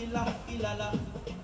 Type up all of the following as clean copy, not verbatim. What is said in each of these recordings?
ilaha illallah.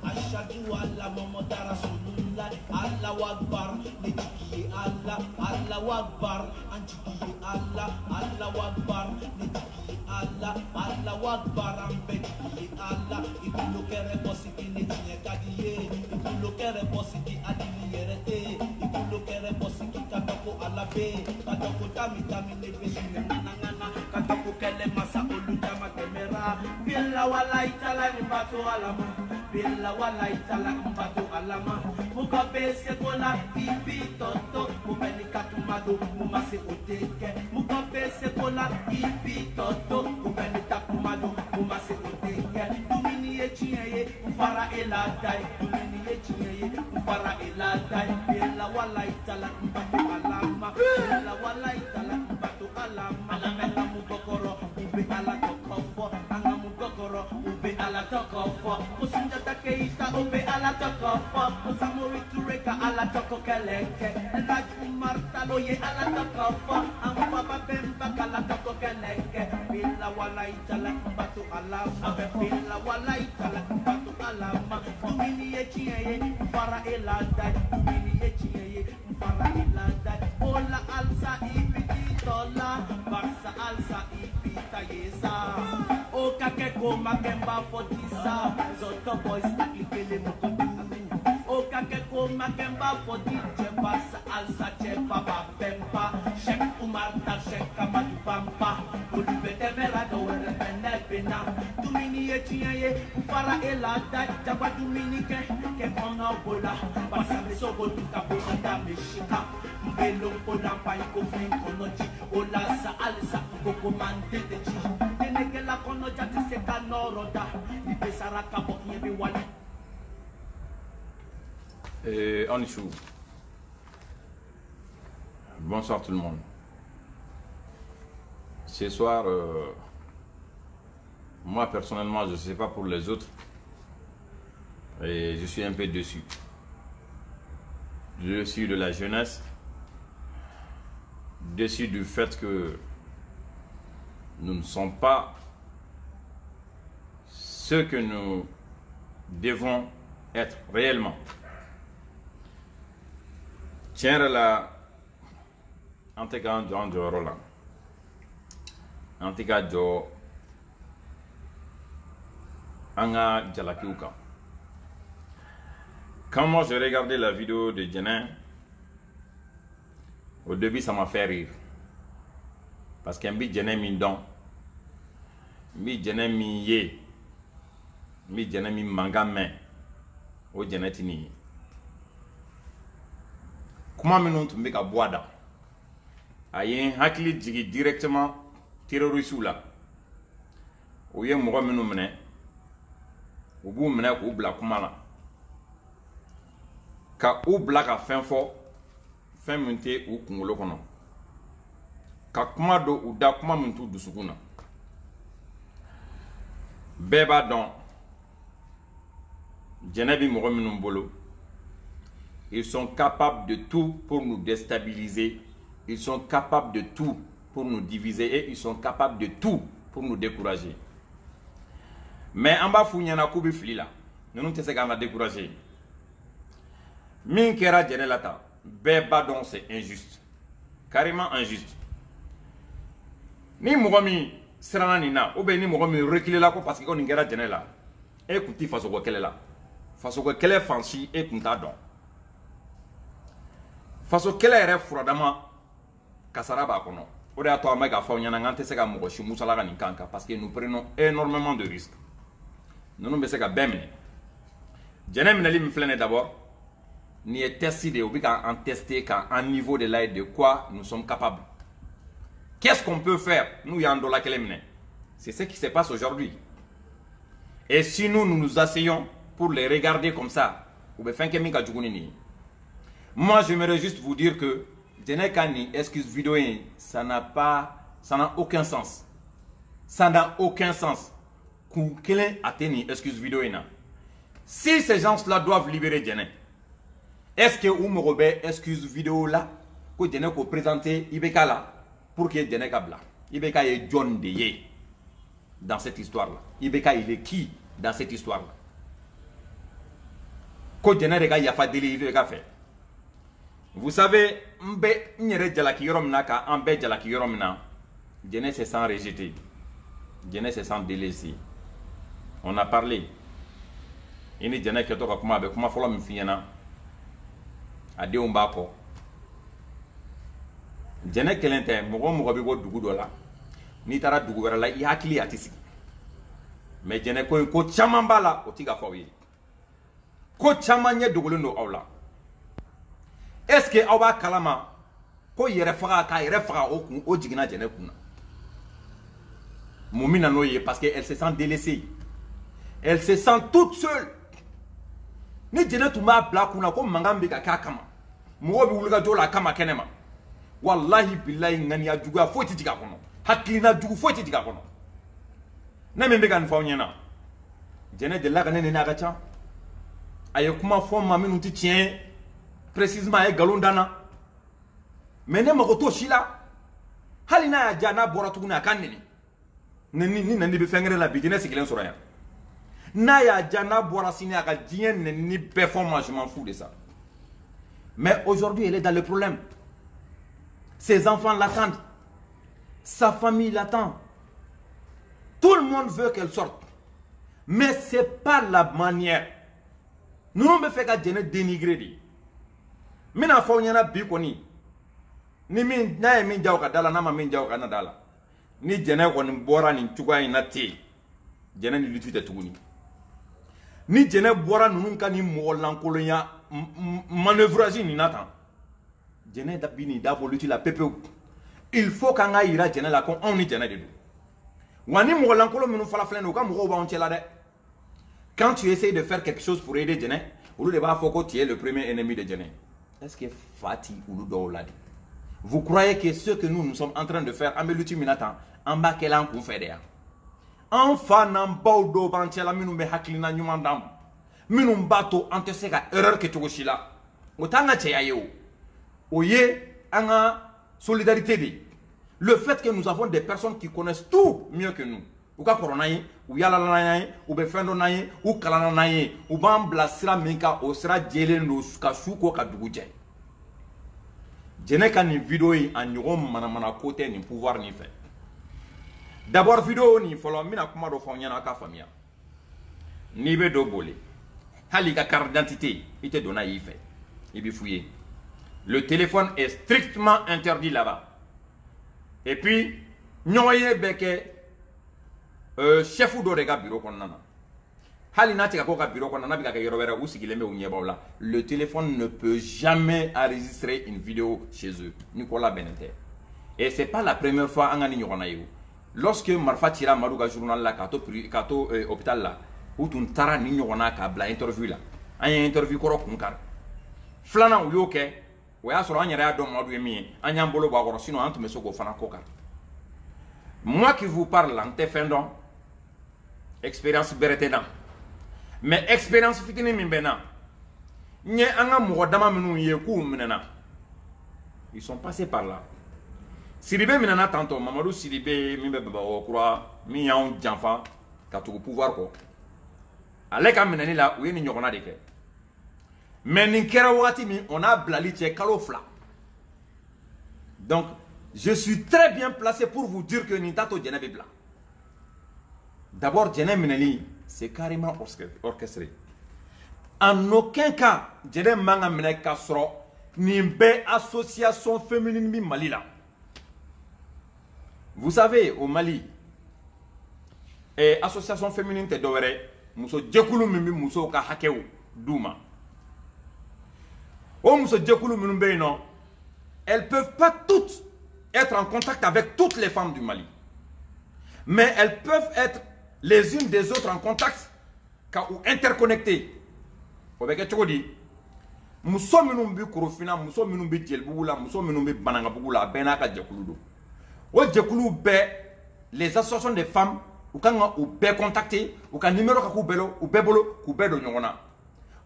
Ashhadu alla Muhammadar Rasulullah. Allahu Akbar. Nitikiye Allah. Allahu Akbar. Antikiye Allah. Allahu Akbar. Nitikiye Allah. Allahu Akbar. Ambetikiye Allah. Ikulo kere positi netiye kadiye. Ikulo kere positi adili yerete. Ikulo kere positi katoko alabe. Katoko tami tami nebesine nanangana. Katoko kele masa olutama temera. Billa wala itala mbatu alama. Billa wala itala mbatu alama. Muka bese kola ibi toto. Mubeni katumado mumase oteke. Muka bese kola ibi toto. Mubeni takumado mumase oteke. Dumini echiye ufara eladai. Dumini echiye ufara eladai. Billa wala itala mbatu alama. Billa wala itala mbatu alama. Alama mubokoro ube ala tokofo. Anga mubokoro ube ala tokofo. Musinja takeita ube ala tokofo. Musamuri tureka ala toko keleke. Raju martalo ye ala tokofo. Amba babemba kala toko keleke. Billa wala itala mbatu alama. Billa wala itala mbatu alama. Dumini echiye ufara eladai. Dumini echiye ufara eladai. Ola alsa ibiti tola. Barsa alsa ibita yesa. O kakeko makemba fotisa. Zoto boys aklikele mokodu. O kakeko makemba fotisa. Barsa alsa chepa babemba. Shek umarta shek kamadu bamba. Olubete merado were penepena. Dumini echiye ufara eladai. Jagwa dumini ke konga bola. Barsa mesogo tukabona dameshika. Mbelo mpona paiko flinkonoji. Ola sa alsa koko mante deji. Tenekela kono jati seka noroda. Ibe saraka bo yebe wali. Anichou. Bonsoir tout le monde. Ce soir, moi personnellement, je ne sais pas pour les autres, et je suis un peu déçu. Déçu de la jeunesse, déçu du fait que nous ne sommes pas ce que nous devons être réellement. Tiens là, en tout cas, Roland. En tout cas, Anga Jalakiuka. Quand moi j'ai regardé la vidéo de Djené, au début ça m'a fait rire. Parce qu'un bi Djené mindon, mi Djené mi ye, mi Djené mi mangame, au Djené tini. Comment nous tomber à boada? Ayen hakili djigi directement terroriste là. Oye mouga menou mene, ou bou mene ou bla kumala. Ka ou bla ka fin fort, fin munte ou kungolo kono. Ka kuma do ou da kuma muntu dusukuna. Beba don, Djenebi mouga menou mbolo. Ils sont capables de tout pour nous déstabiliser. Ils sont capables de tout pour nous diviser. Et ils sont capables de tout pour nous décourager. Mais en bas, il y a un coup de fil là. Nous ne sommes pas décourager. Min kera djenelata. Beba donc c'est injuste. Carrément injuste. Ni mourami serana nina. Ou bien ni mourami reculer là parce qu'on y kera djenela. Écoutez, face au quoi qu'elle est là. Face au quoi qu'elle est fancy et qu'on t'a donc. Face au qu'elle est froidement. Kasaraba kono. Ode ato amega fa onyana ngante seka mo shi musala ga ninkanka parce que nous prenons énormément de risques. Nous nous beseka bemne. Djené minali mflene d'abord. Ni est testé de obika en tester quand un niveau de l'aide de quoi nous sommes capables. Qu'est-ce qu'on peut faire nous yando la kelemne. C'est ce qui se passe aujourd'hui. Et si nous asseyons pour les regarder comme ça, ou be fenke minga jugunini. Moi j'aimerais juste vous dire que Djené Kani, excuse vidéo, ça n'a aucun sens. Ça n'a aucun sens. Quelle atteint excuse vidéo. Si ces gens-là doivent libérer Djené, est-ce que vous me excuse vidéo là, que Djené peut présenter Ibeka là, pour que Djené Kabla. Ibeka est John Deye dans cette histoire-là. Ibeka il est qui dans cette histoire-là. Ko jene de ka yafa deli de ka fait. Vous savez, mbe nyere jalaki yorom na ka ambe jalaki yorom na. Jene se sent rejeté. Jene se sent délaissé. On a parlé. Ini jene ke to ka kuma be kuma folo mi fiena. Ade umba ko. Jene kelente mogo be go dugu do la. Ni tara dugu wera la I hakili atisi. Mais jene ko chaman bala o tiga fo wi. Ko chaman nye dugulu no awla. Est-ce que awa kalama ko yere faga ka yere faga o jigina jene kuna. Momina no ye parce qu'elle se sent délaissée. Elle se sent toute seule. Ni jene tuma bla kuna ko mangambe ka kama. Mo bi wulga jola kama kenema. Wallahi billahi ngani ya jugu fo ti diga kono. Hakilina jugu fo ti diga kono. Na membe kan fa nyena. Jene de la kanene na ga cha. Aye kuma fo ma minu ti tien précisément ay galondana. Mais ne mako to shila. Halina ya jana bora tuguna kanene. Ni nani be fengere la bidine sikilen soraya. Na ya jana bora sini aka dien ni performance, je m'en fous de ça. Mais aujourd'hui, elle est dans le problème. Ses enfants l'attendent. Sa famille l'attend. Tout le monde veut qu'elle sorte. Mais ce n'est pas la manière. Nous ne faisons pas dénigrer. Mais nous faisons des bikoni. Ni min na min jawka dala na ma min jawka na dala. Ni jene ko ni bora ni tuga ina te. Jene ni lutte tuguni. Ni jene bora nunu ka ni mo lankolonya manœuvrage ni natan. Jene da bini da voluti la pepe. Il faut qu'on aille ira jene la kon on ni jene de do. Wani mo lankolo minu fala flen ka mo ba on tela de. Quand tu essayes de faire quelque chose pour aider jene, ou le ba foko tu es le premier ennemi de jene. Est-ce que Fati ou do ladi? Vous croyez que ce que nous sommes en train de faire, Ameluti Minatan, en bas qu'elle en confédère. Enfin, n'en baudo banchela minumbe haklina nyumandam. Minumbato anteseka erreur que tu là. Otanga cheyayo. Oye, anga solidarité de. Le fait que nous avons des personnes qui connaissent tout mieux que nous. Ou ka koronaye, ou yalalanaye, ou befendonaye, ou kalananaye, ou bambla sira minka, ou sira djelendo, ka shuko ka duguje. Je n'ai qu'une vidéo en yoro manamana côté ni pouvoir ni fait. D'abord vidéo ni follow mina kuma do fonyana ka famia. Ni be do bolé. Hali ka carte d'identité, il te donne y fait. Il bi fouiller. Le téléphone est strictement interdit là-bas. Et puis nyoye beke chef do rega bureau konnana. Hali na tika ko ka bureau konnana bi ka yoro wera usigile me unye bawla. Le téléphone ne peut jamais enregistrer une vidéo chez eux. Nicolas Benete. Et c'est pas la première fois angani nyona yo. Lorsque Marfa tira Marouga journal là kato hôpital là où tu tara ni nyona ka bla interview là. Anya interview ko kunkar. Flana u yoke o ya soro anya do madu emi anya mbolo ba goro sino antu mesoko fana koka. Moi qui vous parle en tefendon expérience beretena. Mais expérience fitini mimbena. Nye anga mugodama minu yeku minena. Ils sont passés par là. Sidibé minena tantôt Mamadou Sidibé mimbe baba okura mi yaun janfa ka to pouvoir ko. Aleka mineni la ou ni nyokona de ke. Mais ni kera wati mi on a blali che kalofla. Donc je suis très bien placé pour vous dire que Nintato Djenebe bla. D'abord Djenebe mineli c'est carrément orchestré. En aucun cas, Djenebe manga mine kasro nimbe association féminine mi Mali là. Vous savez, au Mali, association féminine te dovere, muso djekulu mimi muso ka hakeu douma. Oh muso djekulu mimi non, elles peuvent pas toutes être en contact avec toutes les femmes du Mali. Mais elles peuvent être les unes des autres en contact ou interconnectées. Vous voyez ce que je dis? Muso minumbi kurofina, muso minumbi djelboula, muso minumbi banangaboula, benaka djekulu. Au djekulu be les associations de femmes ou quand ou be contacter ou quand numéro ka kubelo ou bebolo kubedo nyona.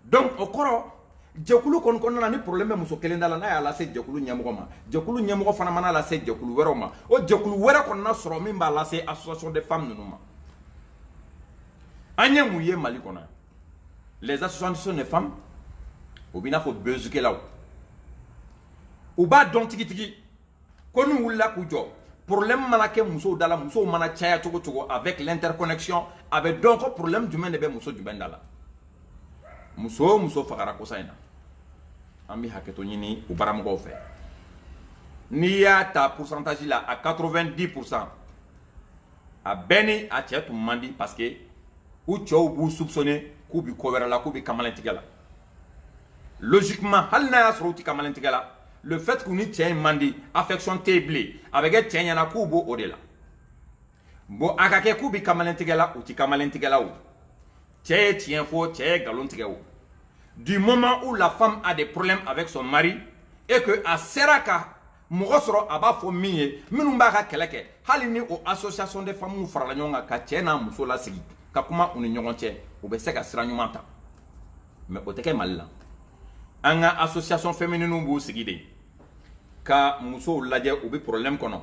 Donc au koro djekulu kon na ni problème muso kelenda la na ya la se djekulu nyamogoma. Djekulu nyamogo fana mana la se djekulu weroma. O djekulu wera kon na soro mimba la se association de femmes nunuma. Anya mouye Mali kona. Les associations de femmes, ou bien faut bezuke là. Ou ba don tiki tiki. Konu wula kujo. Problème malake muso dala muso mana chaya chogo chogo avec l'interconnexion avec donc problème du men de muso du ben dala. Muso fakara kosaina. Ambi haketo nyini ou baramugo fe. Ni ya ta pourcentage là à 90%. A beni a tchetou mandi parce que ou tchou bou soupçonné koubi kovera la koubi kamalentigala. Logiquement, hal na yasrouti kamalentigala. Le fait qu'on y tient mandi affection téblé avec un tien yana koubo odela. Bon akake koubi kamalentigala ou ti kamalentigala ou. Tien faux, tien galontigala. Du moment où la femme a des problèmes avec son mari et que a seraka Mugosro aba fo miye minumba ka keleke halini o association de femmes farala nyonga ka tiena muso la sigi ka kuma uni nyonche o be se ka sira nyumanta mais o teke malla anga association féminine bu sigi de ka muso laje o be problème kono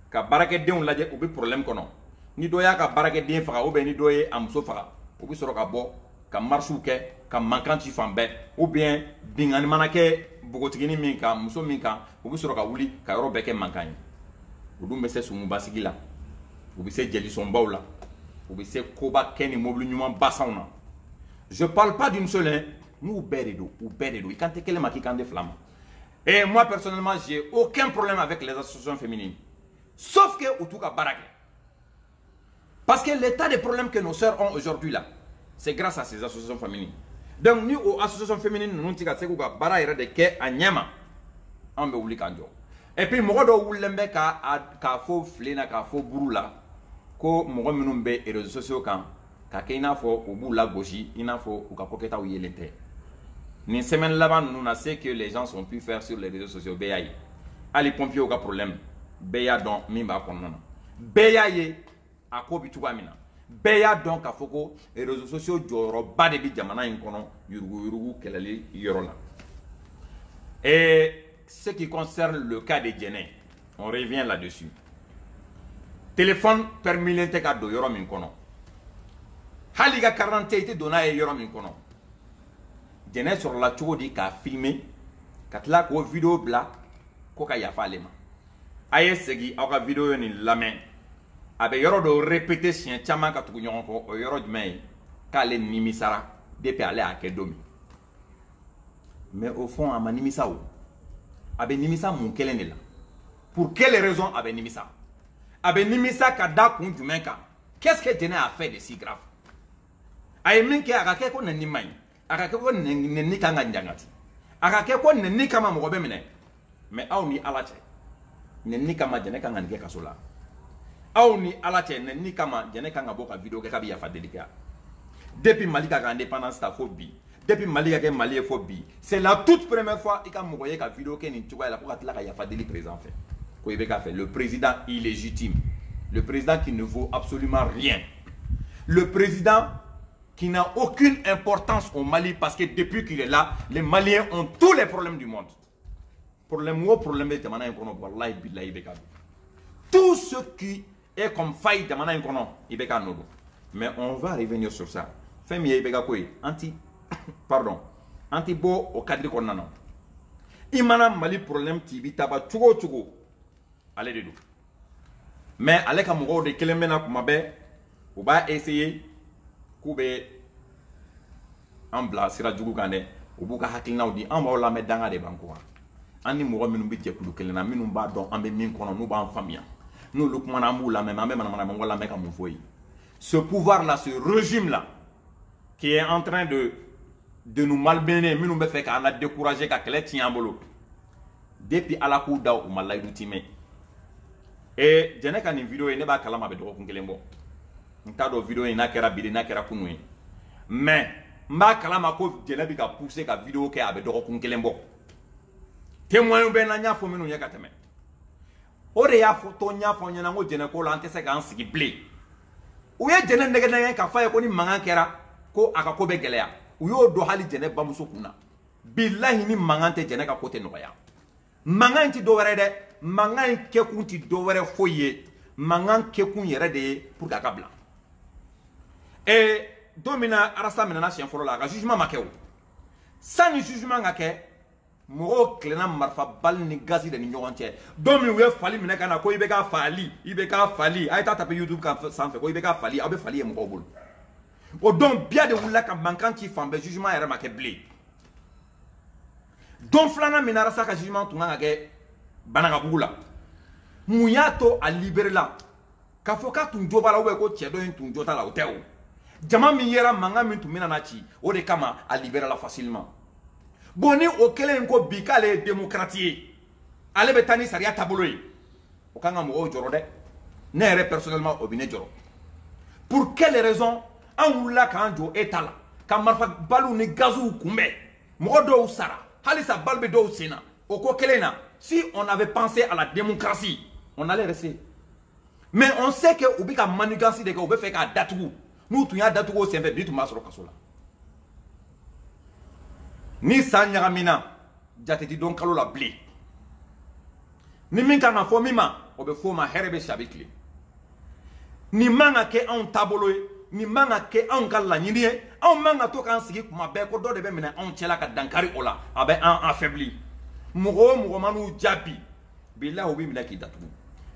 ka barake den laje o be problème kono ni doya ka barake den faga o be ni doye amuso faga o be soro ka bo ka marche ke ka mankanti fambe ou bien bingani manake bogotigini minka muso minka ou bi soro ka wuli ka yoro beke mankani o dum be se sumu basigi la o bi se jeli sombaw la o bi se koba keni mobile nyuma basawna. Je parle pas d'une seule nous beredo ou beredo i kante kele maki kande flamme. Et moi personnellement j'ai aucun problème avec les associations féminines sauf que autour ka barake parce que l'état des problèmes que nos sœurs ont aujourd'hui là c'est grâce à ces associations féminines. Donc nous aux associations féminines nous tika se ko ka bara ira de ke anyama ambe wuli kanjo. Et puis mogo do wulembe ka fo flena ka fo burula ko mogo minum be réseaux sociaux kan ka ke ina fo obu la gauche ina fo ou ka koketa ou yelente. Ni semaine là-bas nous na ce que les gens sont pu faire sur les réseaux sociaux beyayi. Ali pompier au ka problème beya don mimba konana. Beyayi akobi tuamina. Beya donc à Foko et réseaux sociaux joro ba de bi jamana inkono yurugu kelali yorola. Et ce qui concerne le cas de Djené, on revient là-dessus. Téléphone permis l'intégrat de yoro minkono. Haliga 40 été donné yoro minkono. Djené sur la tour di ka filmé katla ko vidéo bla ko ka yafa lema. Aye segi aka vidéo ni la main. Abe yoro do répéter chien chama ka tugu nyon ko o yoro djumay kale nimisara depuis aller à Kedomi. Mais au fond ama nimisa ou abe nimisa mon kelene la. Pour quelle raison abe nimisa? Abe nimisa ka da kun djumay ka. Qu'est-ce que Djené a fait de si grave? Aye minke akake ko na nimay. Akake ko nenni kanga njangati. Akake ko nenni kama mo be mine. Mais aw ni alache. Nenni kama Djené kanga ngeke kasola. Aou ni alache ni kama Djené kanga boka vidéo ke kabi ya fadelika. Depuis Mali ka indépendance ta phobie. Depuis Mali ka Mali est phobie. C'est la toute première fois ika mogoye ka vidéo ke ni tuwa la ko katla ka ya fadeli président fait. Ko ibeka fait le président illégitime. Le président qui ne vaut absolument rien. Le président qui n'a aucune importance au Mali parce que depuis qu'il est là, les Maliens ont tous les problèmes du monde. Problème de demana inkono wallahi billahi ibeka. Tout ce qui est comme faille de mana inkono ibeka nodo. Mais on va revenir sur ça. Femi ibeka koy anti bo au cadre konano. Imana Mali problème tibi taba chugo allez de do. Mais avec un mogo de kelemena kumabe ou ba essayer kube ambla sira jugu kande ou buka hakilna odi amba la me danga de banko. Ani mogo minum bi jekulu kelena minum ba don ambe min kono nu ba en famille. Nous, ce pouvoir-là, ce régime-là, qui est en train de nous malmener, nous nous fait qu'on a découragé qu'à quel est depuis à la cour d'eau, on m'a dit et je n'ai qu'une vidéo, il n'est pas calme avec le Kungelembo. Un tas de vidéos, il n'a qu'à rabiner, n'a qu'à kunouer. Mais, ma calme à cause de n'ai pas poussé la vidéo qui a avec le Kungelembo. Témoin ou ben n'a faut nous y a ore ya foto nya fo nya ngo Djené ko la antese ka ansigi ble o ye Djené ndege ka fa ko ni mangan kera ko aka ko be geleya o yo do hali Djené bamuso kuna billahi ni mangan te Djené ka kote no ya mangan ti do were de mangan ke kun ti do were foye mangan ke kun yere de pour ka kabla et domina arasa minana siɲɛ fɔlɔ la a ka jugement ma kɛ o sani jugement ka kɛ mɔgɔw tilenna marifa bali ni gazi de ni ɲɔgɔn cɛ don min u ye fali minɛ ka na ko i bɛ k'a fali i bɛ k'a fali a ye taa taper YouTube kan sanfɛ ko i bɛ k'a fali aw bɛ fali ye mɔgɔw bolo o don biya de wulila ka mankan ci fan bɛɛ jugement yɛrɛ ma kɛ bilen don filanan min na arasa ka jugement tun kan ka kɛ Banagabugu la mun y'a to a libéré la k'a fɔ k'a tun jo b'a la ou bien ko cɛ dɔ in tun jo t'a la o tɛ o jama min yera mankan min tun bɛna na ci o de kama a libéré la facilement bon ni o kelen ko bi k'ale ye démocrate ye ale bɛ taa ni sariya taabolo ye o kan ka mɔgɔw jɔrɔ dɛ ne yɛrɛ personnellement o bɛ ne jɔrɔ pour quelle raison an wulila k'an jɔ État la ka marifa baliw ni gaziw kunbɛn mɔgɔ dɔw sara halisa bali bɛ dɔw sen na o ko kelen na si on avait pensé à la démocratie on allait rester mais on sait que u bɛ ka manigance de kɛ u bɛ fɛ k'a datugu n'u tun y'a datugu o senfɛ bi tun b'a sɔrɔ kaso la ni san ɲagamina jate ti dɔn kalo la bilen ni min kan ka fɔ min ma o bɛ fɔ o ma hɛrɛ bɛ si a bɛ tile nin man ka kɛ anw taabolo ye nin man ka kɛ anw ka laɲini ye anw man ka to k'an sigi kuma bɛɛ ko dɔ de bɛ minɛ anw cɛla ka dankari o la a bɛ an affaibli mɔgɔ o mɔgɔ man'u jaabi bilahi o b'i minɛ k'i datugu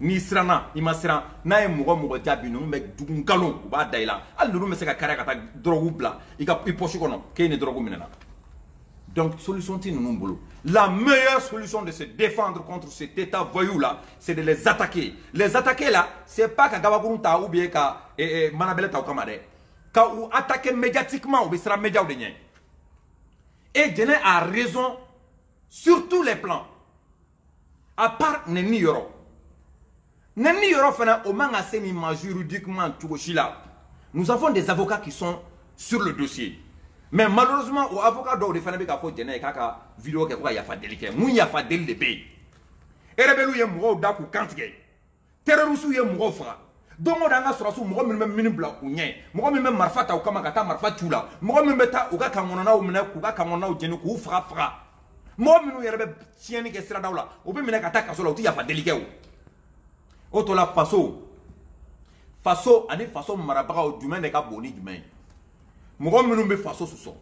n'i siranna i ma siran n'a ye mɔgɔ mɔgɔ jaabi ninnu bɛ dugu nkalon u b'a da i la hali ninnu bɛ se ka kariya ka taa dɔrɔgu bila i poche kɔnɔ k'e ni dɔrɔgu minɛna donc solution tɛ ninnu bolo la meilleure solution de se défendre contre cet état voyou là c'est de les attaquer là c'est pas ka gabakurun ta ou bien ka manabɛlɛ ta o kama dɛ ka u attaquer médiatiquement u bɛ siran médiaw de ɲɛ et Diɛnɛ a raison sur tous les plans à part Neni yɔrɔ Neni yɔrɔ fana o man ka se nin ma juridiquement cogo si la nous avons des avocats qui sont sur le dossier mais malheureusement o avocat dɔw de fana bɛ k'a fɔ Diɛnɛ ye k'a ka vidéo kɛ ko ka yafa deli kɛ mun yafa deli de bɛ yen rebelles ye mɔgɔw da k'u kantigɛ terroristes ye mɔgɔw faga don o don an ka sɔrɔsiw mɔgɔ minnu bɛ mini bila u ɲɛ mɔgɔ min bɛ marifa ta u kama ka taa marifa ci u la mɔgɔ min bɛ taa u ka kankɔnɔnaw minɛ k'u ka kankɔnɔnaw jeni k'u faga mɔgɔ minnu yɛrɛ bɛ tiɲɛni kɛ siradaw la u bɛ minɛ ka taa kaso la u tɛ yafa deli kɛ o to la faso ani faso marabagaw jumɛn de ka bon ni jumɛn ye mɔgɔ minnu bɛ faso sɔsɔ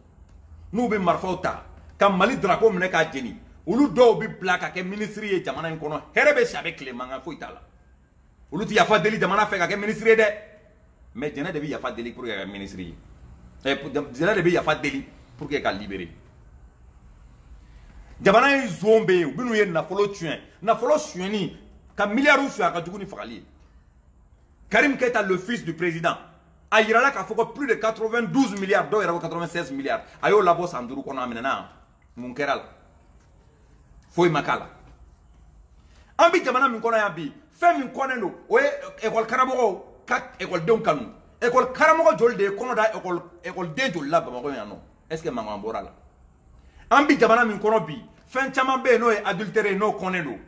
n'u bɛ marifaw ta ka Mali drapeau minɛ k'a jeni olu dɔw bɛ bila ka kɛ ministre ye jamana in kɔnɔ hɛrɛ bɛ si a bɛ tile mankan foyi t'a la olu tɛ yafa deli jamana fɛ ka kɛ ministre ye dɛ mais Diɛnɛ de bɛ yafa deli pour que ka kɛ ministre ye Diɛnɛ de bɛ yafa deli pour que ka libérer jamana in zon bɛ yen u bɛ n'u ye nafolo tiɲɛ nafolo suyɛnni ka miliyariw suɲɛ a ka jugu ni fagali ye Karim Keita le fils du président a yirala k'a fɔ ko plus de 92 milliards dɔw yɛrɛ ko 96 milliards a y'o labɔ san 5 kɔnɔ a minɛna mun kɛra la foyi ma k'a la an bɛ jamana min kɔnɔ yan bi fɛn min kɔnnen don o ye école karamɔgɔw ka écoledenw kanu école karamɔgɔ joli de ye kɔnɔ da écoleden joli la Bamakɔ yan nɔ est ce que mankan bɔra la an bɛ jamana min kɔnɔ bi fɛn caman bɛ yen n'o ye adultère ye n'o kɔnnen don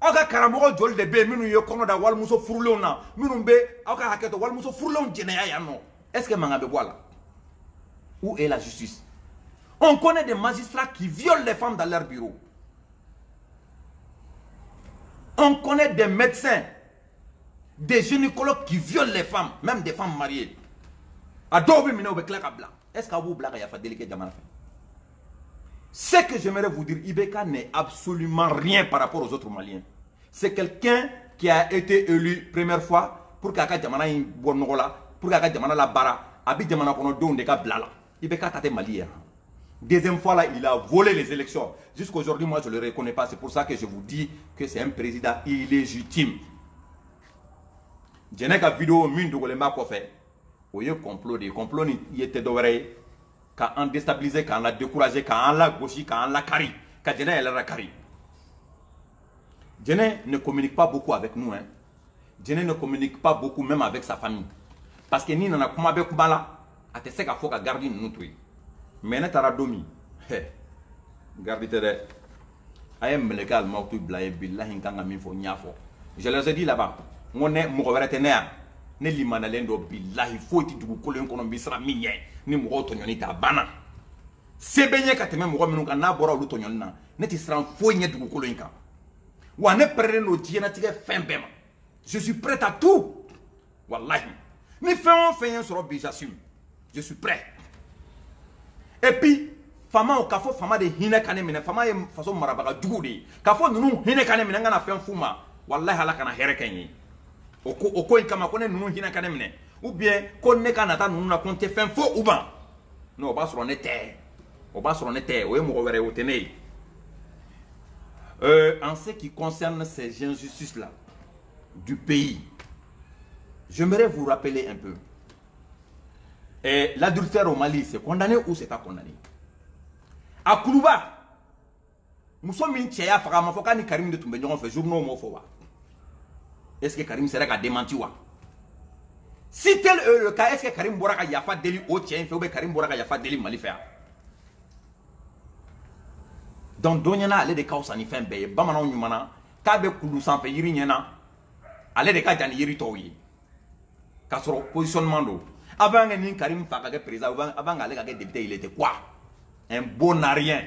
aw ka karamɔgɔ joli de bɛ yen minnu ye kɔnɔ da walimuso furulenw na minnu bɛ aw ka hakɛ to walimuso furulenw jɛnɛya yan nɔ est ce que mankan bɛ bɔ a la où est la justice on connaît des magistrats qui violent les femmes dans leur bureau on connaît des médecins des gynécologues qui violent les femmes même des femmes mariées a dɔw bɛ minɛ u bɛ tila ka bila est ce que aw b'u bila ka yafa deli kɛ jamana fɛ ce que j'aimerais vous dire, Ibeka n'est absolument rien par rapport aux autres Maliens. C'est quelqu'un qui a été élu première fois pour qu'il y ait Jamana Bonogola, pour qu'il y ait Jamana la Bara, Abi Jamana Kono de Blala. Ibeka tate Malien. Deuxième fois là, il a volé les élections. Jusqu'aujourd'hui, moi je ne le reconnais pas. C'est pour ça que je vous dis que c'est un président illégitime. Je n'ai qu'à vidéo mine de Golema Kofé. Vous voyez, complot, il était d'oreille. Quand on déstabilise, quand on l'a découragé, quand on l'a gauchi, quand on l'a carré, quand Diɛnɛ elle l'a carré. Diɛnɛ ne communique pas beaucoup avec nous. Hein. Diɛnɛ ne communique pas beaucoup même avec sa famille. Parce que ni nana kuma be kuma la, a te se ka fɔ ka garde ninnu to yen. Mais ne taara don min, garde tɛ dɛ. A ye mɛlɛkɛ alimaw to bila ye bilahi n kan ka min fɔ n y'a fɔ. Je les ai dit là-bas, n ko ne mɔgɔ wɛrɛ tɛ ne yan. Ne limanalen dɔ bilahi foyi tɛ dugukolo in kɔnɔ n bɛ siran min ɲɛ ni mɔgɔw tɔɲɔni t'a banna se bɛ ɲɛ ka tɛmɛ mɔgɔ minnu kan n'a bɔra olu tɔɲɔni na ne tɛ siran foyi ɲɛ dugukolo in kan wa ne pɛrɛnnen don diɲɛlatigɛ fɛn bɛɛ ma je suis prêt à tout walahi ni fɛn o fɛn ye sɔrɔ bi j'assume Je suis prêt. Et puis, fama o kafo fama de hine kane mine fama ye façon marabaga jugu de kafo nunu hine kane mine ngana fen fuma wallahi ala kana here kenyi oko en kama kone nunu hine kane mine ou bien konne kana ta nunu na konte fen fo ou ban non o ba so ne te o ye mo were o tene en ce qui concerne ces injustices là du pays, j'aimerais vous rappeler un peu. L'adultère au Mali, c'est condamné ou c'est pas condamné? À Koulouba, nous sommes une tchéa, Farama Fokani Karim de Toumbenon fait journaux mofowa. Est-ce que Karim serait à démentir? Si tel est le cas, est-ce que Karim Boraka Yafa Deli au tchèn fait ou Karim Boraka Yafa Deli Malifea? Donc, Donyana allait de Kaos en Ifem Bey, Bamanon Yumana, Kabe Koulou sans payer Yirinyana, allait de Kajan Yiritoyi. Kasoro, positionnement d'eau. Avant que Karim Fakage président, avant que député, il était quoi? Un bon à rien.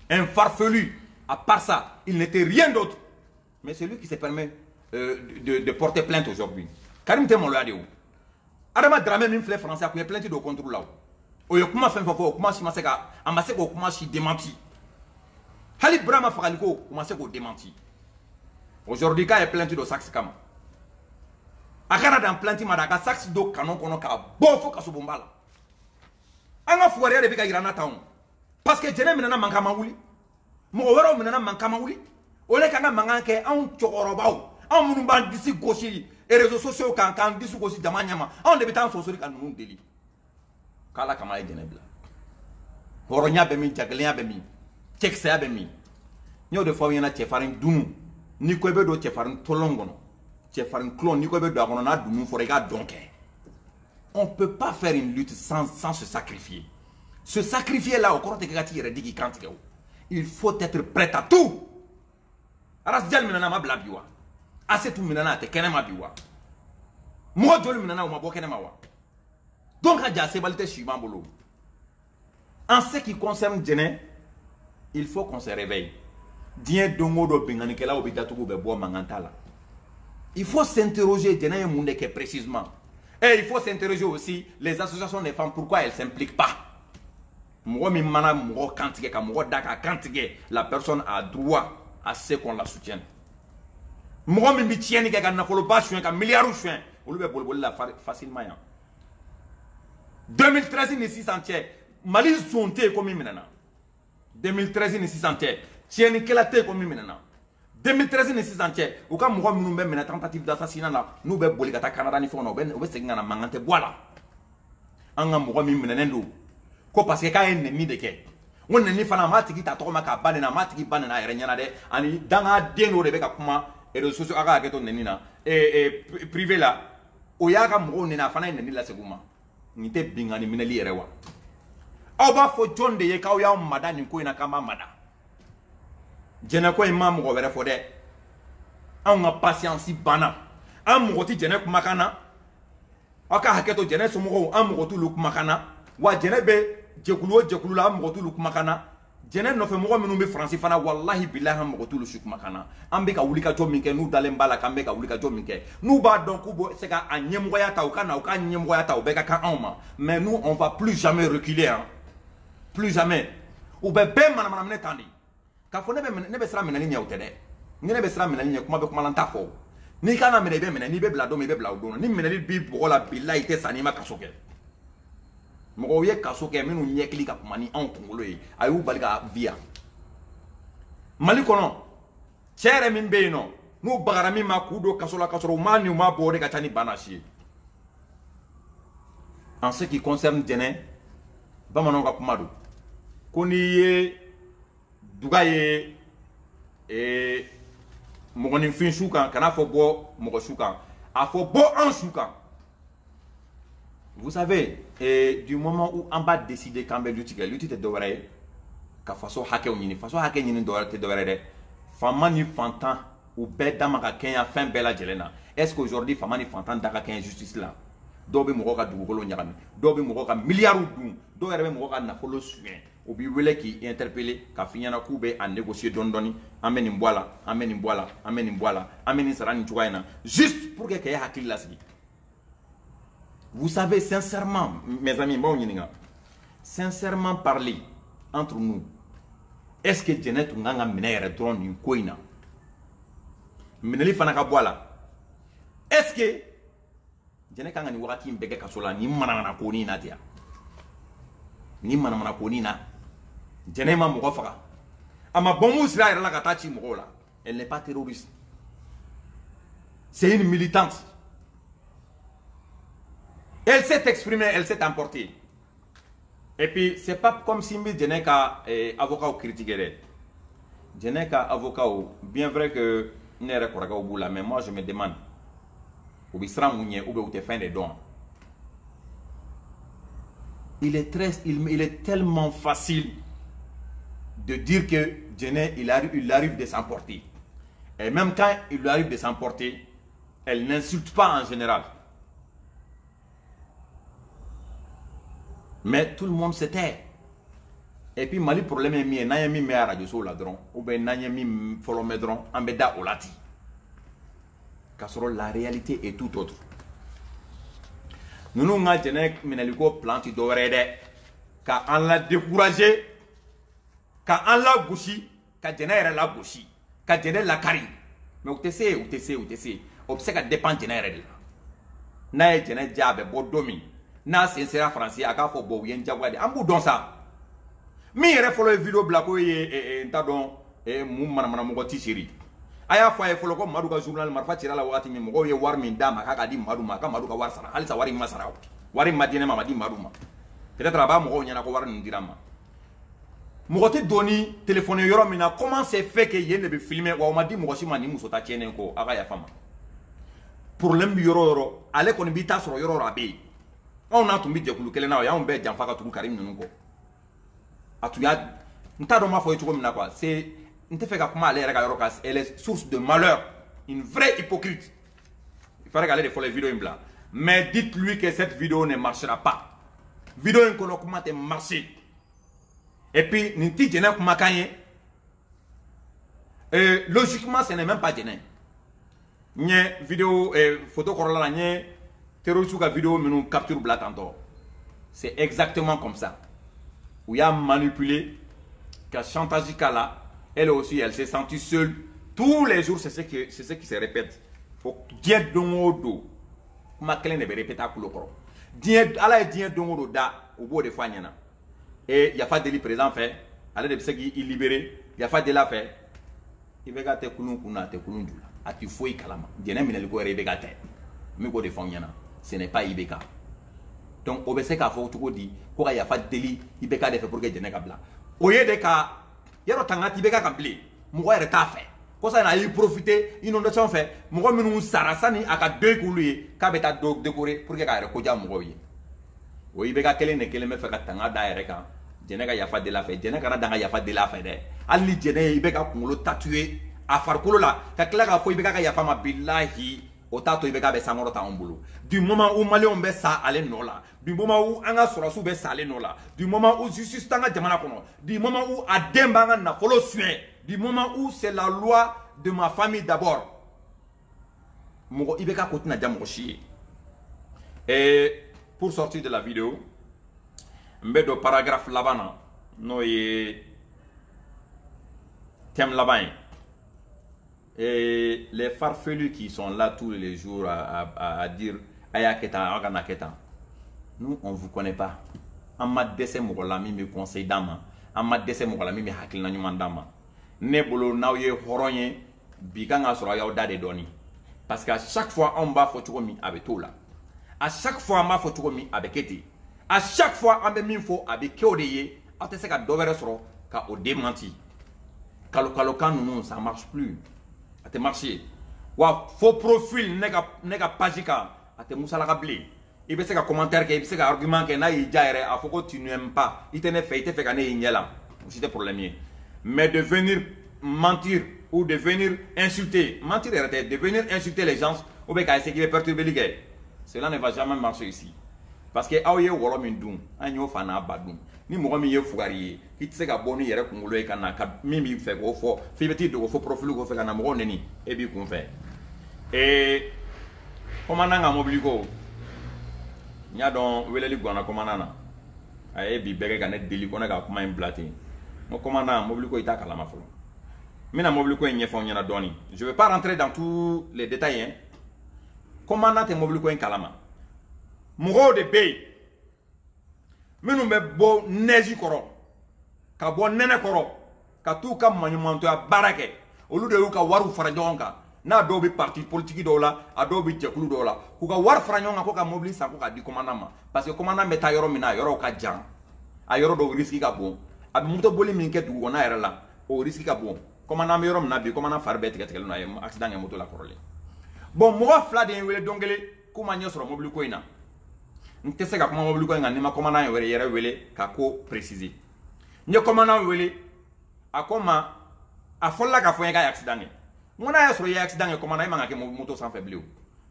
Un farfelu. À part ça, il n'était rien d'autre. Mais c'est lui qui se permet de porter plainte aujourd'hui. Karim Temon l'a dit. Adama Dramé, même fleur français, a plainte de contrôle là. Oyo kuma fait fofo, kuma si maseka, amaseko kuma si démenti. Halid Brahma Fakaliko, kuma seko démenti. Aujourd'hui, quand il y a plainte de Saxe Kama. Akana dans plainte madaka Saxe do canon kono ka bofo kasobombala. Anga fuwaria de bika irana taon. Parce que jene minana mankama wuli. Mo wero minana mankama wuli. Ole kanga manganke an chokorobaw. An munumba disi goshi et réseaux sociaux kan disi goshi jamanyama. An de bitan sosori kan nun deli. Kala kama jene bla. Horonya bemi jaglenya bemi. Teksa bemi. Nyo de fois yana chefarin dunu. Ni ko be do chefarin tolongono. Chefarin clone ni ko be do akono na dunu forega donke. On ne peut pas faire une lutte sans se sacrifier. Se sacrifier là, il faut être prêt à tout. Donc, en ce qui concerne Djene, il faut qu'on se réveille. Il faut s'interroger Djene précisément. Et il faut s'interroger aussi les associations des femmes, pourquoi elles ne s'impliquent pas. La personne a droit à ce qu'on la soutienne. 2013, il y a 600 Mali sont comme 2013, il y a 600 tiens, il y a 2013 ni sisanche ou ka mouga munu be mena tentative d'assassinat là nous be boli kata Canada ni fono be segna na mangante voilà anga mouga mi mena nendo ko parce que ka ennemi de ke wonna ni fana matiki ta to maka bane na matiki bane na yere nyana de ani danga deno de be ka kuma et de socio aga ke to nenina privé là o ya ka mouga ni na fana ennemi la seguma ni te bingani mineli yere wa oba fo jonde ye ka o ya madani ko ina kama mada Jene ko imam ko were fode an nga patience bana an mugoti jene kuma kana aka haketo jene somo an mugotu lu kuma kana wa jene be jekulu la mugotu lu kuma kana jene no fe mugo minu be français fana wallahi billahi an mugotu lu kuma kana an be ka wuli ka jo minke nu dalen bala kan be ka wuli ka jo minke nu ba donc ko se ka anyemgo ya taw kana o ka anyemgo ya taw be ka kan anma mais nous on va plus jamais reculer hein plus jamais ou be manamana mene tandi Kafo nebe sera menani nya utede. Ni nebe sera menani nya kuma be kuma lanta fo. Ni kana mene be menani be blado me be blado. Ni menani bi bola billahi te sanima kasoke. Mo ye kasoke menu nyekli ka kuma ni an kongolo yi. Ayu balika via. Mali kono. Chere min be no. Nu bagara mi ma kudo kasola kasoro mani ma bode ka tani banashi. En ce qui concerne Djene, bamanon ka kuma do. Koni ye Dougaye et Mogonin fin choukan, kana fobo mogo choukan, a fobo en choukan. Vous savez, du moment où on va décider quand l'outil te devrait, qu'à façon hacker ou ni façon hacker ni te devrait, femme ni fantan ou bête d'amaka kenya fin bella jelena. Est-ce qu'aujourd'hui femme ni fantan d'aka kenya justice là? Dobe mogoka dougolo nyarami, dobe mogoka milliard ou doum, dobe mogoka na follow suin. Ou bien qui est interpellé, qui a fini à couper à négocier dondoni, amène une boila, amène une boila, amène une boila, amène une sarani jouaina, juste pour que y ait hakil la. Vous savez, sincèrement, mes amis, sincèrement parler entre nous, est-ce que Janet Nganga Minere drone une koina? Mineli Fanaka Boala. Est-ce que Janet Kanga ni wakati mbeke kasola ni manana koni na tia? Ni manana koni na. Janet ma mugofaka. Ama bomu sila ira la katachi mugola. Elle n'est pas terroriste. C'est une militante. Elle s'est exprimée, elle s'est emportée. Et puis, c'est pas comme si Djeneka avocat ou critiqué. Djeneka avocat ou, bien vrai que n'est pas au bout là, mais moi je me demande, ou te fin des dons. Il est tellement facile de dire que Djené, il arrive de s'emporter. Et même quand il lui arrive de s'emporter, elle n'insulte pas en général. Mais tout le monde se tait. Et puis, Mali problème est mis, n'a mis à radio sur la drone, ou bien n'a mis follow me drone, en beda olati. Car la réalité est tout autre. Nous nous avons menaliko planti d'orede, car on l'a découragé, car on l'a gouchi, car Jenner l'a gouchi, car Jenner l'a cari. Mais où tu sais, obsèque dépend Jenner. N'a Jenner diable, beau domi. Na sincère français aka fo bo yen jagwade ambu don ça mi yere follow vidéo blako ntadon mu manamana mo ti chéri aya fa e follow ko madu ka journal marfa tira la wakati mi mo ye war min dama kaka di madu ma ka madu ka war sara halisa wari masara wari madine ma di madu ma peut-être aba mo nyana ko war ndirama mo te doni téléphone yoro mina comment c'est fait que yene be filmer wa ma di mo shima ni muso ta chenen ko aka ya fama problème yoro ale ko ni bita soro yoro abe on a tombé de kulu kelen na ya on be jamfa ka tugu karim nunu ko atuya nta do ma fo yuko mina quoi c'est nte fait ka kuma ale ka yoro ka elle est source de malheur, une vraie hypocrite. Il faudrait qu'elle ait les vidéos blanc. Mais dites-lui que cette vidéo ne marchera pas. Vidéo en comment te marcher. Et puis ninti jena kuma kanye logiquement ce n'est même pas jena. Nye vidéo photo korola nye terroriste ka vidéo mais nous capture black encore. C'est exactement comme ça. Où il y a manipulé, qu'à chantage là, elle aussi, elle s'est sentie seule. Tous les jours, c'est ce qui se répète. Faut dire dongo do. Ma clé ne répéter à couleur. Dire ala dire dongo do da au bout de fois nyana. Et il y a pas de délit présent fait. Ala de segi il libéré. Il y a pas de la fait. Il va gâter kunu kuna te kunu dula. Ati foi kalama. Diena minel ko rebe gâter. Mi ko de fois nyana. Ce n'est pas Ibeka. Donc, obese ka fo tuko di ko ya fa deli Ibeka de fait pour que Diena kabla. Oye de ka yero tangati Ibeka kabli. Mo yere ta fait. Ko ça na y profiter inondation fait. Mo minu sarasani aka deux kuluye ka beta dog décorer pour que ka re ko ja mo ye. O Ibeka kele ne kele me fait ka tanga da yere ka. Diena ka ya fa de la fait. Diena ka da ya fa de la fait de. Ali Diena Ibeka kungolo tatoué a farkolo la ka kila ka fo Ibeka ka ya fa ma billahi. Du moment où Malion be sa ale nola, du moment où anga sorasu be sa ale nola, du moment où justice tanga jamana kono, du moment où adembanga na folo sué, du moment où c'est la loi de ma famille d'abord. Mogo Ibeka kotina jamoshi. Et pour sortir de la vidéo, mbedo paragraphe labana no ye thème laban. Et les farfelus qui sont là tous les jours à dire Ayaketa, Aganaketa, nous on ne vous connaît pas. En m'a dessé Mogolami me conseil d'ama, en m'a dessé Mogolami me hakilna nyumandama. Nebolo naoye horonye, biganga sura yaoda de doni. Parce qu'à chaque fois on va fotokomi avec tout là. À chaque fois on va fotokomi avec eti. À chaque fois on va m'info avec keodeye, on te sait qu'à dovere soro, qu'à au démenti. Kalokan nous ça marche plus. A te marché. Wa faux profil nega pagika a te musala kabli. Il peut se commentaire il peut se argument que na i jaire a faut que tu n'aimes pas. Il te ne fait que na i nyela. C'était problème. Mais de venir mentir ou de venir insulter, mentir de venir insulter les gens ou bien essayer de perturber les gars. Cela ne va jamais marcher ici. Parce que aouye wolo min dum, anyo fana badum. Ni mo mi ye fugari ki tse ka bonu yere kungulo e kana ka mimi fe go fo fi beti do fo profil go fe kana mo neni e bi kun fe et comment nga mobiliko nya don weleli gwana commandant na ay bi bege ka net deli ko na ka kuma en blati mo commandant mobile ko ita kala ma folo mina mobile ko en fo nyana doni je vais pas rentrer dans tous les détails hein commandant te mobile ko en kalama mugo de bey minu be bo neji koro ka bo nene koro ka tu ka manyumanto ya barake olu de ka waru fara jonka na do bi parti politique do la a do bi jekulu do la ku ka war fara jonka ko ka mobile sa ko ka di commandant ma parce que commandant be ta yoro mina yoro ka jan a yoro do risque ka bon a bi muto boli min ke du wona yere la o risque ka bon commandant me yoro mina bi commandant far be teke no ay accident e moto la korole bon mo fla de wele dongele kuma nyo soro mobile ko ina ntese ka kuma mobile ko ngani ma commandant wele yere wele ka ko préciser nye commandant wele akoma afolla ka foyen ka accident e mona ya soro ya accident e commandant manga ke moto sans faibleu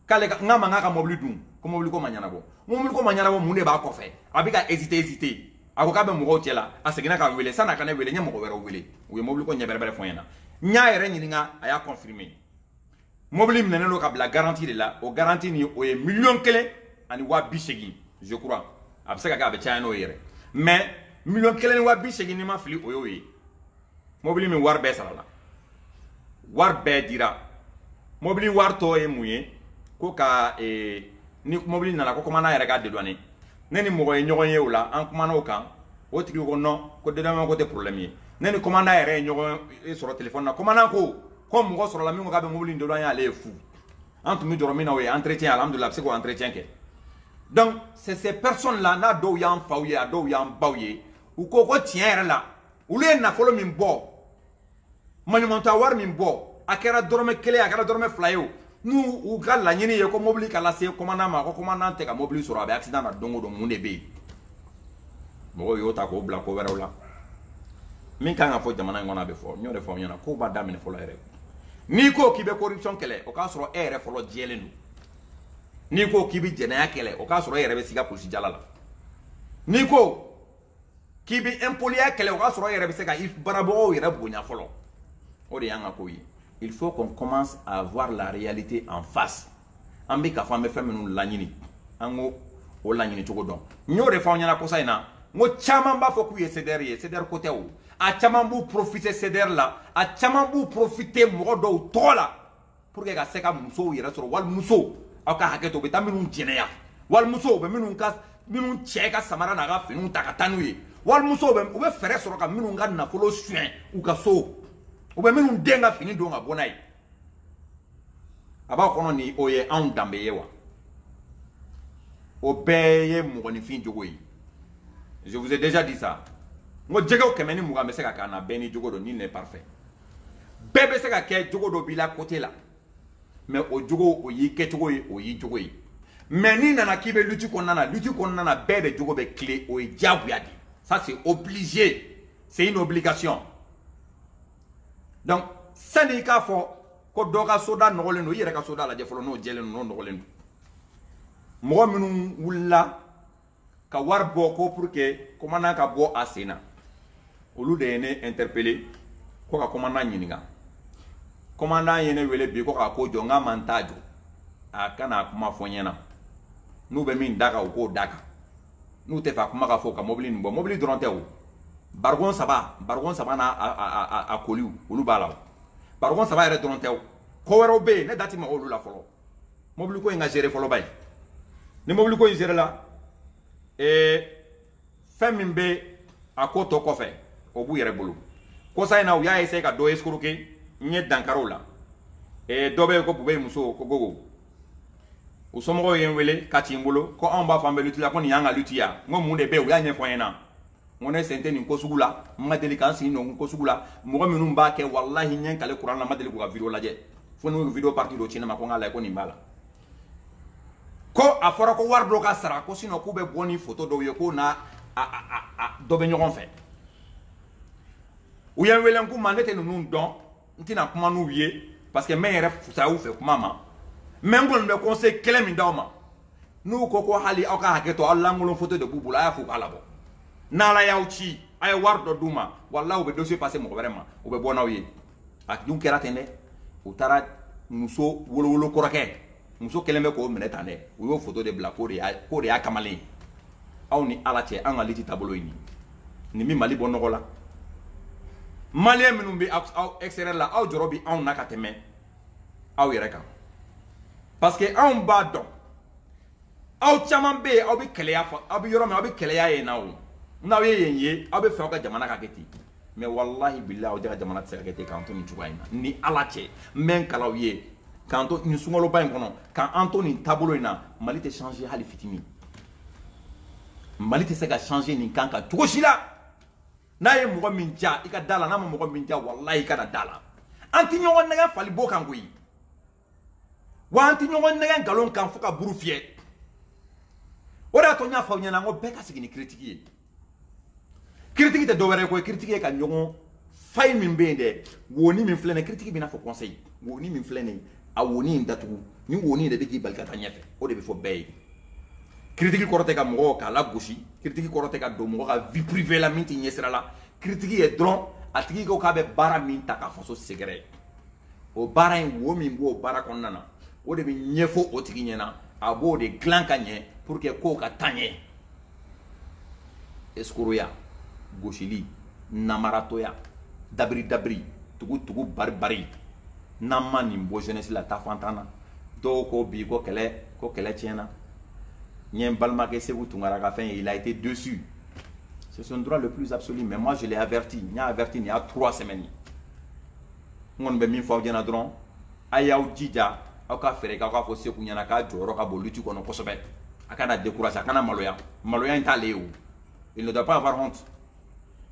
kale nga manga ka mobile dum ko mobile ko manyana bo munde ba ko fe abika hésiter ako ka be mo tiela asegina ka wele sana ka na wele nya mo wero wele we mobile ko nyeberebere foyena nya yere nyininga aya confirmer mobile mnene lo ka bla garantie de la o garantie ni o ye million kele ani wa bisegi je crois abseka ka be chano yere mais million kele ni wa bisegi ni ma fili o yo yi mobile mi war be salala war be dira mobile war to e muye ko ka ni mobile na la ko komana yere ka de douane neni mo e nyogo ye wala an komana o kan o tigi ko non ko de dama ko te problème yi neni komana yere nyogo e sur téléphone na komana ko mo sur la mi ko ka be mobile de douane ale fou entre mi dormi na we entretien alhamdulillah c'est quoi entretien ke donc c'est ces personnes là na do yan fawye do yan bawye ou ko tien yere la ou le na folo min bo monumental war min bo akera dorme kele akera dorme flayo nous ou gal la nyini ye ko mobile kala se commandant ma ko commandant te ka mobile sur abe accident na dongo do munde be mo yo ta ko bla ko wera wala min kan fo jamana ngona be fo nyore fo nyona ko ba damine fo lere ni ko kibe corruption kele o ka soro ere fo lo jelenu ni ko kibi jenaya kele o ka soro ere be siga police jalala ni ko kibi impolia kele o ka soro ere be se ka if barabo ere bonya fo lo o de yanga ko yi. Il faut qu'on commence à voir la réalité en face. Ambi ka fa me fe menu lagnini. Ango o lagnini to godon. Nyo de fa nyana ko sayna. Ngo chama ba fo ku ye ceder côté ou. A chama bu profiter ceder là. A chama bu profiter mo do to la. Pour que ga seka muso yere soro wal muso. Aka haketo be taminu jeneya. Wal muso be minu ka minu cheka samara na ga finu takatanu ye. Wal muso be o be fere soro ka minu ga na folo chien ou ka so. Ou bien nous denga fini donc à bonai. Aba kono ni oye an dambe yewa. Obeye mugoni fin jogoyi. Je vous ai déjà dit ça. Ngo djega o kemeni muga meseka kana beni jogodo ni n'est parfait. Bebe seka ke jogodo bila côté là. Mais o jogo o yi ke jogoyi o yi jogoyi. Mais ni nana kibe lutu konana bebe jogo be clé o yi diabuyadi. Ça c'est obligé. C'est une obligation. Donc, sani ka fo ko doga soda nogolendo yere ka soda la jefolo no jelen no nogolendo mo minun wulla ka war boko pour que commandant ka bo asena olu de ne interpeller ko ka commandant nyiniga commandant yene wele bi ko ka ko jonga mantajo akana kuma fonyena nu be min daga ko daga nu te fa kuma ka fo ka mobili ni bo mobili dronte o bargon saba na a koliu olu bala bargon saba ere dronte o ko wero be ne dati ma olu la folo mobili ko nga gérer folo bay ni mobili ko gérer la femme be akoto ko fe o bu yere bulu ko say na o ya ese ka do eskuruke nye dankarola do be ko bube muso ko gogo o somo yen wele katimbolo ko on ba fambe lutila ko ni yanga lutia ngo munde be o ya nye foyena on est senté ni kosugula madeli kan si no kosugula mo minum ba ke wallahi nyen kale qur'an la madeli ko ga video laje fo no video parti do cinema ko ngala ko ni mbala ko afora ko wardo ka sara ko sino ko be boni photo do ye ko na do be nyogon fe ou yen welen ko manete no nun don ntina kuma no wie parce que men ref sa ou fe kuma ma men gon be conseil kele mi dawma nu ko hali aka haketo Allah ngolo photo de bubula ya fu kala bo nala yauchi ay wardo duma wallahi o be dossier passé mo vraiment o be bona wi ak dum kera tene o tara muso wolo wolo korake muso kelen bɛ k'o minɛ tan dɛ u y'o photo de bila k'o de y'a kamalen aw ni ala cɛ an ka liti taabolo ye nin bɛ Mali bɔ nɔgɔ la maliyɛn minnu bɛ aw extérieur la aw jɔrɔ bɛ anw na ka tɛmɛ aw yɛrɛ kan parce que anw b'a dɔn aw caman bɛ yen aw bɛ kɛlɛya fɔ aw bɛ yɔrɔ min aw bɛ kɛlɛya yen na o n'aw ye yen ye aw bɛ fɛ aw ka jamana ka kɛ ten mais wallahi billahi aw ka jamana tɛ se ka kɛ ten k'an to nin cogoya in na ni ala cɛ n bɛ n kala aw ye k'an to nin sunkaloba in kɔnɔ k'an to nin taabolo in na Mali tɛ changer hali fitinin Mali tɛ se ka changer nin kan ka cogo si la n'a ye mɔgɔ min ja i ka da la n'a ma mɔgɔ min ja wallahi i kana da la an tɛ ɲɔgɔn nɛgɛn fali bo kan koyi wa an tɛ ɲɔgɔn nɛgɛn nkalon kan fo ka buru fiyɛ o de y'a to n y'a fɔ aw ɲɛna n ko bɛɛ ka sigi ni critique ye critique tɛ dɔwɛrɛ ye koyi critique ye ka ɲɔgɔn faille min bɛ yen dɛ woni min filɛ nin ye critique bɛ n'a fɔ conseil woni min filɛ nin ye a woni in datugu ni woni in de bɛ k'i bali ka taa ɲɛfɛ o de bɛ fɔ bɛɛ ye critique kɔrɔ tɛ ka mɔgɔw k'a lagosi critique kɔrɔ tɛ ka don mɔgɔ ka vie privée la min t'i ɲɛsira la critique ye dɔrɔn a tigi ko k'a bɛ baara min ta ka faso sɛgɛrɛ o baara in wo min b'o baara kɔnɔna na o de bɛ ɲɛfɔ o tigi ɲɛna a b'o de dilan ka ɲɛ pour que kow ka taa ɲɛ escroya gosili namaratoya dabiri tugu bari n'an ma nin bɔ jeunesse la ta fantan na dɔw ko bi ko kɛlɛ tiɲɛna n ye n balimakɛ Segu Tunkara ka fɛn ye il a été déçu c'est son droit le plus absolu mais moi je l'ai averti n y'a averti nin y'a 3 semaines n kɔni bɛ min fɔ aw ɲɛna dɔrɔn a y'aw jija aw ka fɛɛrɛ k'aw k'a fɔ Seku ɲɛna k'a jɔyɔrɔ ka bon lutte kɔnɔ kosɛbɛ a kana décourager a kana maloya maloya in t'ale ye o il ne doit pas avoir honte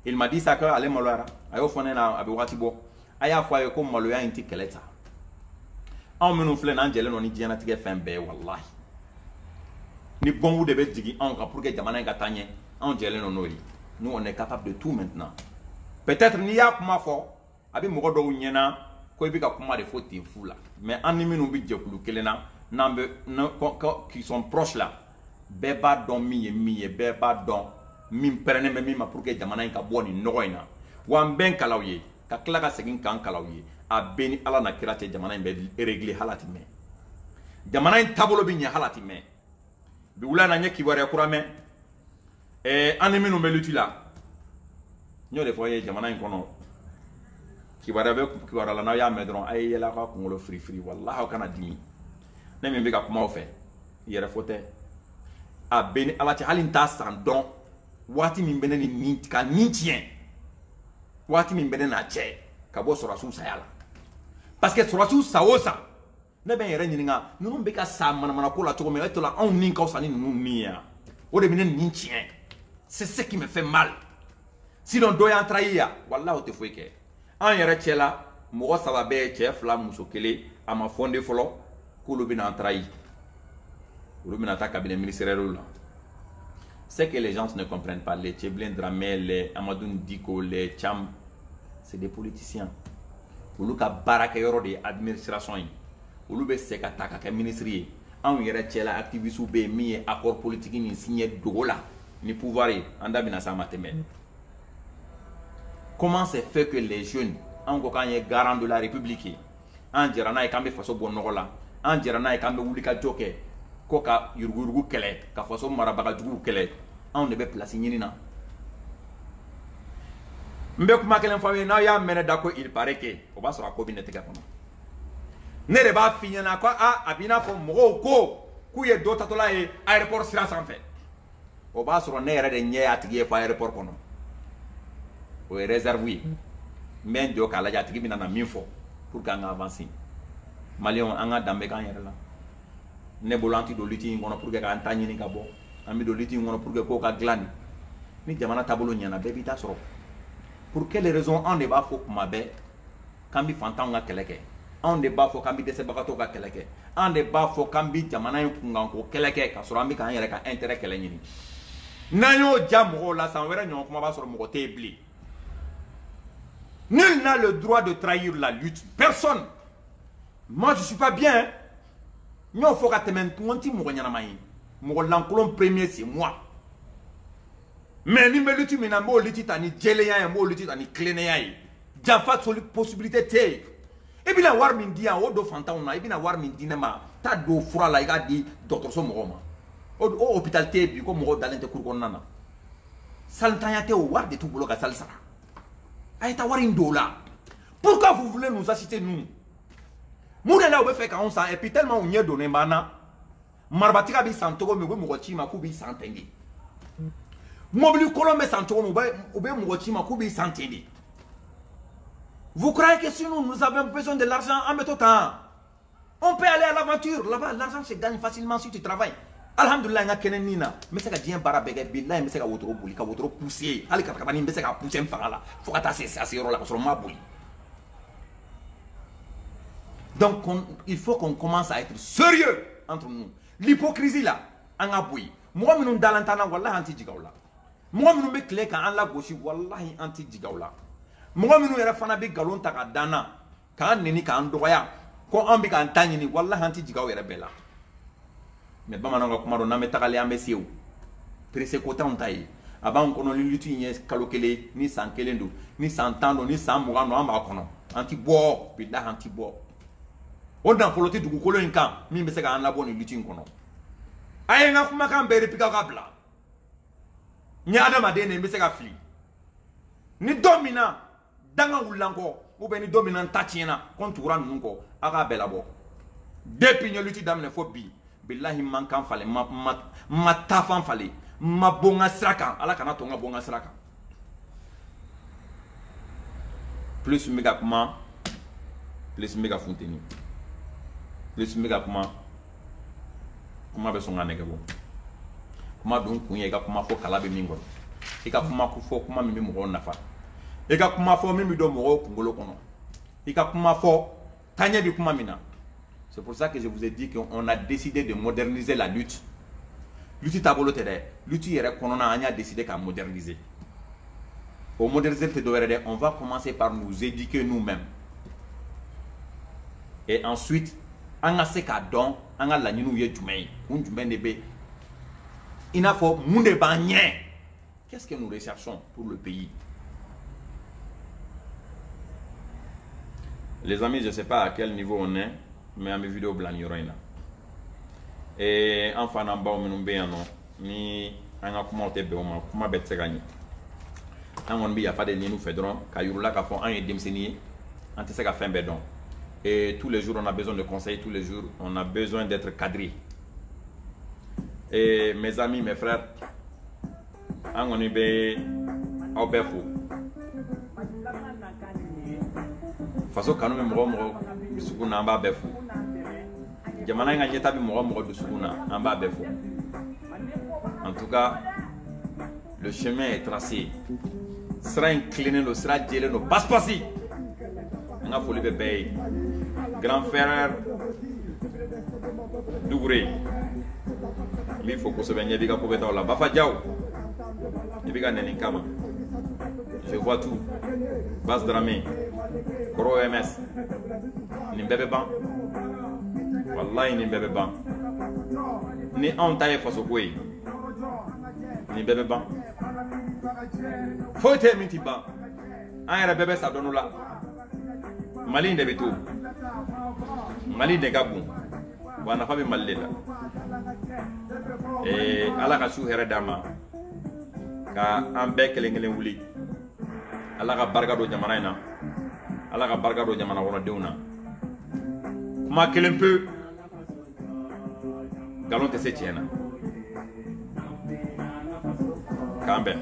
il m'a dit ça que ale maloyara a y'o fɔ ne na a bɛ wagati bɔ a y'a fɔ a ye ko maloya in tɛ kɛlɛ ta anw minnu filɛ nin an jɛlen don ni diɲɛlatigɛ fɛn bɛɛ ye wallahi ni bɔnbu de bɛ jigin anw kan pour que jamana in ka taa ɲɛ anw jɛlen don n'o ye nous on est capable de tout maintenant peut-être n'i y'a kuma fɔ a bɛ mɔgɔ dɔw ɲɛna ko i bɛ ka kuma de fɔ ten fu la mais an ni minnu bɛ jɛkulu kelen na n'an bɛ qui sont proches là bɛɛ b'a dɔn min ye bɛɛ b'a dɔn min pɛrɛnnen bɛ min ma pour que jamana in ka bɔ nin nɔgɔ in na wa n bɛ n kalaw ye ka tila ka segin k'an kalaw ye a bɛɛ ni ala na kira cɛ jamana in bɛ régler hali a tɛ mɛn jamana in taabolo bɛ ɲɛ hali a tɛ mɛn bi wula in na n ye kibaruya kura mɛn an ni minnu bɛ lutte la n y'o de fɔ ye jamana in kɔnɔ kibaruya bɛ kibaruya la n'aw y'a mɛn dɔrɔn a ye yɛlɛ aw ka kunkolo firifiri walahi aw kana dimi ne min bɛ ka kuma aw fɛ yɛrɛ fɔ tɛ a bɛɛ ni ala cɛ hali n t'a san dɔn waati min bɛ ne ni ka nin tiɲɛ waati min bɛ ne n'a cɛ ka bɔ sɔrɔsiw saya la parce que sɔrɔsiw sa o sa ne bɛ n yɛrɛ ɲininka ninnu bɛ ka sa manamana ko la cogo min o to la anw ni ka fisa ni ninnu ni ye o de bɛ ne nin tiɲɛ c'est ce qui me fait mal sinon dɔ y'an trahi yan walahi o tɛ foyi kɛ an yɛrɛ cɛ la mɔgɔ 3 bɛ cɛ 2 muso 1 a ma fɔnde fɔlɔ k'olu bɛ n'an trahi olu bɛ na taa cabinet ministériel la c'est que les gens ne comprennent pas les Tcheblin Dramé les Amadou Ndiko les Cham c'est des politiciens olu ka baara kɛ yɔrɔ de ye administration ye olu bɛ se ka ta ka kɛ ministre ye anw yɛrɛ cɛ la activistes bɛ yen min ye accord politique nin signé dogo la ni pouvoir ye an da bɛna s'a ma tɛmɛ comment c'est fait que les jeunes an ko k'an ye garant de la république ye an jɛra n'a ye k'an bɛ faso bɔ nɔgɔ la an jɛra n'a ye k'an bɛ wuli ka jɔ kɛ ko ka yuruguyurugu kɛlɛ ka faso marabagajuguw kɛlɛ anw de bɛ place ɲini na n bɛ kuma kelen fɔ aw ye n'aw y'a mɛn ne da ko il paraît que o b'a sɔrɔ a ko bɛ ne tɛgɛ kɔnɔ ne de b'a f'i ɲɛna ko a b'i n'a fɔ mɔgɔw ko k'u ye dɔ tatɔla ye aéroport sira sanfɛ o b'a sɔrɔ ne yɛrɛ de ɲɛ y'a tigi ye fɔ aéroport kɔnɔ o ye réserve ye n bɛ n jɔ k'a lajɛ a tigi bɛna na min fɔ pour que an ka avancer maliyɛnw an ka danbe k'an yɛrɛ la ne bolo an tɛ don lutte in kɔnɔ pour que k'an ta ɲini ka bɔ an bɛ don lutte in kɔnɔ pour que kow ka dilan ni jamana taabolo ɲɛna bɛɛ b'i ta sɔrɔ pour quelle raison anw de b'a fɔ kuma bɛɛ k'an bɛ fantanw ka kɛlɛ kɛ anw de b'a fɔ k'an bɛ dɛsɛbagatɔw ka kɛlɛ kɛ anw de b'a fɔ k'an bɛ jamana in kunkanko kɛlɛ kɛ ka sɔrɔ an bɛ k'an yɛrɛ ka intérêt kɛlɛ ɲini n'an y'o ja mɔgɔw la san wɛrɛ ɲɔgɔn kuma b'a sɔrɔ mɔgɔ tɛ yen bilen nul n'a le droit de trahir la lutte personne moi je suis pas bien n y'o fɔ ka tɛmɛ n tɛ mɔgɔ ɲɛnama ye mɔgɔ lankolon premier c'est moi mais ni n bɛ lutte min na n b'o lutte ta ni jɛlenya ye n b'o lutte ta ni tilennenya ye janfa possibilité tɛ yen Et bien, war min dia o do fantauna, et bien war min dinema, ta do fura la iga di docteur so mogoma. O hôpital te bi ko mo dalente kur kon nana. Saltanya te o war de tout bolo ka salsa. Ay ta war indola. Pourquoi vous voulez nous assister nous? Mouna là on fait quand on sent et puis tellement on y est donné mana. Marbatika bi santoko me mo gochi ma ku bi santendi. Mobili kolombe santoko mo be mo gochi ma ku bi santendi. Vous croyez que si nous avons besoin de l'argent en mettant temps, on peut aller à l'aventure. Là-bas, l'argent se gagne facilement si tu travailles. Alhamdulillah, nga kenen nina. Mais c'est que Dieu barabege billah, mais c'est que wotro bouli, ka wotro pousser. Ali ka kabani, mais c'est que pousser m'fala. Faut que ta c'est là sur ma bouli. Donc il faut qu'on commence à être sérieux entre nous. L'hypocrisie là, en aboui. Moi nous dalantana wallahi anti jigawla. Moi nous me clé quand en la gauche wallahi anti jigawla. Moi nous yɛrɛ fana bɛ galon ta ka danna k'an neni k'an dɔgɔya ko an bɛ k'an ta ɲini walahi an tɛ jigaw yɛrɛ bɛɛ la mais bamananw ka kuma dɔn n'an bɛ tagalen an bɛ se o pressé ko t'anw ta ye a b'an kɔnɔ ni lutte in ye kalo kelen ni san kelen don ni san 10 don ni san 20 don an b'a kɔnɔ an ti bɔ bilahi an ti bɔ o nafolo tɛ dugukolo in kan min bɛ se k'an labɔ nin lutte in kɔnɔ a ye n ka kumakan bɛɛ répliquer ka bila n ye adamaden de n bɛ se ka fili ni dɔ min na danga wulanko ou bien ni dominant tatiena kontura nunko aga belabo depuis ñu lutti damne fo bi billahi man kan fale ma tafan fale ma bonga sraka ala kana to nga bonga sraka plus mega kuma plus mega fonteni plus mega kuma be songa negebo kuma don kunya ga kuma fo kala be mingo e ka kuma ku fo kuma mi mo nafa et ka kuma fo mi do mo kungolo kono et ka kuma fo tanya bi kuma mina. C'est pour ça que je vous ai dit qu'on a décidé de moderniser la lutte. Lutte tabolo tere lutte yere kono na anya décidé qu'à moderniser. Au moderniser te doere on va commencer par nous éduquer nous-mêmes. Et ensuite anga se ka don anga la nyinu ye jumai kun jumai ne be ina fo munde ba nye. Qu'est-ce que nous recherchons pour le pays? Les amis, je ne sais pas à quel niveau on est, mais à mes vidéos blanc là. Et enfin, en bas, on est ni un comment te béoma, comment bête se gagner. On a pas de nous fédérons, Kayurula ka font un et demseni, on te sait qu'à faire bédon. Et tous les jours, on a besoin de conseils, tous les jours, on a besoin d'être cadré. Et mes amis, mes frères, on est au Befou. Faso kanu me mɔgɔ dusukun an b'a bɛɛ fo jamana in ka ɲɛta bi mɔgɔ dusukun na an b'a bɛɛ fo en tout cas le chemin est tracé sira in tilennen don sira jɛlen don pasi an ka foli bɛ bɛɛ ye grand frère Dougouré n b'i fo kosɛbɛ ɲɛ b'i ka ko bɛ taa o la Bafa Diaw i b'i ka nɛni kama je vois tout Bas Dramé Koro MS ni bɛɛ bɛ ban wallahi ni bɛɛ bɛ ban ni anw ta ye faso ko ye ni bɛɛ bɛ ban foyi tɛ min ti ban an yɛrɛ bɛɛ bɛ sa dɔɔni la Mali in de bɛ to Mali de ka bon wa nafa bɛ Mali de la Ala ka su hɛrɛ d'an ma ka an bɛɛ kelen kelen wuli Ala ka barika don jamana in na Ala ka barika don jamana kɔnɔdenw na kuma kelen pe galon tɛ se tiɲɛ na k'an bɛn